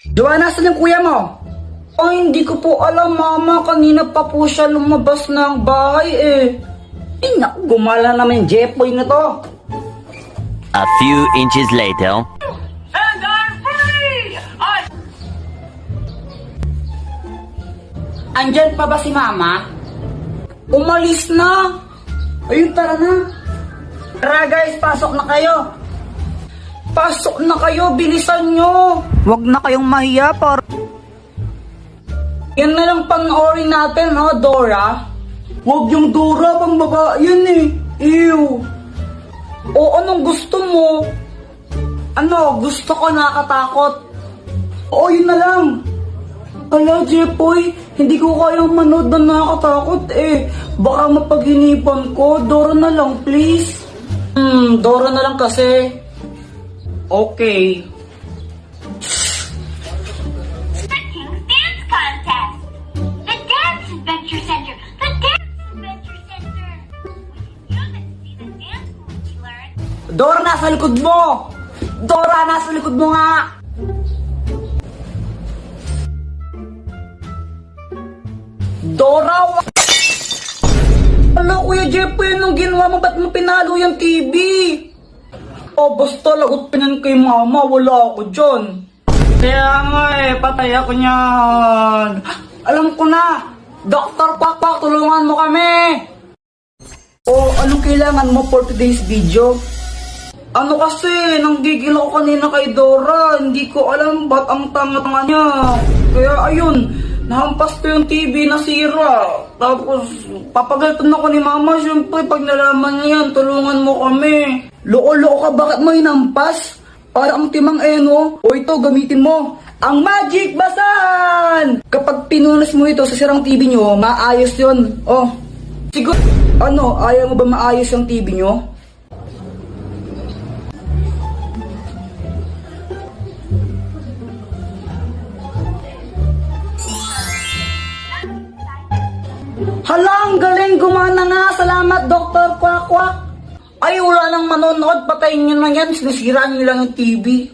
Joanna, saan yung kuya mo? Ay, hindi ko po alam, mama. Kanina pa po siya lumabas ng bahay eh. Ay, naku, gumala naman yung Jepoy na to. A few inches later. And I'm free! Andyan pa ba si mama? Umalis na. Ayun, tara na. Tara guys, pasok na kayo. Pasok na kayo, bilisan nyo. Huwag na kayong mahiya par. Yan na lang panoorin natin, ha, Dora? Huwag yung Dora, pang babae yan eh. Ew. O anong gusto mo? Ano, gusto ko nakakatakot. O yun na lang. Ala, Jepoy, hindi ko kayang manood na nakakatakot eh. Baka mapaginipan ko. Dora na lang, please. Dora na lang kasi. Okay. King's Dance Contest! The Dance Adventure Center! The Dance Adventure Center! You get to see the dance moves we learned. Dora, nasa likod mo! Dora, nasa likod mo nga! Dora, Hala, Kuya Jepoy, anong ginawa mo? Ba't mo pinalo yung TV? Oh, basta lagot pa niyan kay mama, wala ako dyan. Kaya nga eh, patay ako niyan. Alam ko na, Dr. Kwakpak, tulungan mo kami. Oh, anong kailangan mo for today's video? Ano kasi, nanggigil ako kanina kay Dora, hindi ko alam ba't ang tanga-tanga niya. Kaya ayun, nahampas ko yung TV na sira. Tapos, papagalitan ako ni mama, syempre pag nalaman niya yan, tulungan mo kami. Loko-loko ka, bakit mo hinampas? Para ang timang eno. O ito, gamitin mo. Ang Magic Basan! Kapag pinunas mo ito sa sirang TV nyo, maayos yun. Oh, siguro, ano, ayaw mo ba maayos yung TV nyo? Hala, ang galing, gumana nga. Salamat, Dr. Kwak-Kwak. Ay, wala nang manonood. Patayin nyo na yan. Sinisiraan nyo lang yung TV.